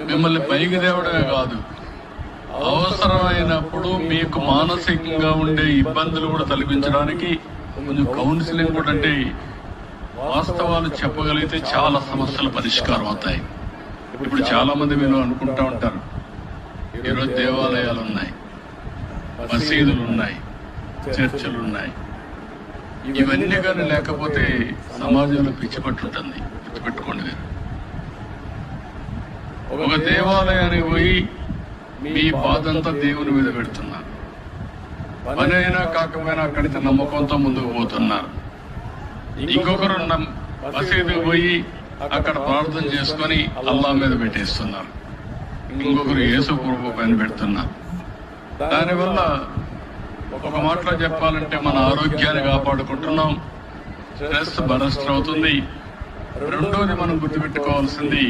మిమ్మల్ని పైకి తేవడమే కాదు, అవసరమైనప్పుడు మీకు మానసికంగా ఉండే ఇబ్బందులు కూడా తొలగించడానికి కొంచెం కౌన్సిలింగ్ కూడా, అంటే వాస్తవాలు చెప్పగలిగితే చాలా సమస్యలు పరిష్కారం అవుతాయి. ఇప్పుడు చాలా మంది మీరు అనుకుంటా ఉంటారు, ఈరోజు దేవాలయాలు ఉన్నాయి, మసీదులు ఉన్నాయి, చర్చలు ఉన్నాయి. ఇవన్నీ కానీ లేకపోతే సమాజంలో పిచ్చి పట్టుంటుంది. గుర్తుపెట్టుకోండి, మీరు ఒక దేవాలయానికి పోయి మీ బాధంతా దేవుని మీద పెడుతున్నారు, పని అయినా కాకపోయినా అక్కడికి నమ్మకంతో ముందుకు పోతున్నారు. ఇంకొకరు మసీదుకు పోయి అక్కడ ప్రార్థన చేసుకొని అల్లా మీద పెట్టేస్తున్నారు, ఇంకొకరు యేసు ప్రభు పైన పెడుతున్నారు. దానివల్ల ఒక మాటలో చెప్పాలంటే మన ఆరోగ్యాన్ని కాపాడుకుంటున్నాం, స్ట్రెస్ బరస్ట్ అవుతుంది. రెండోది మనం గుర్తుపెట్టుకోవాల్సింది,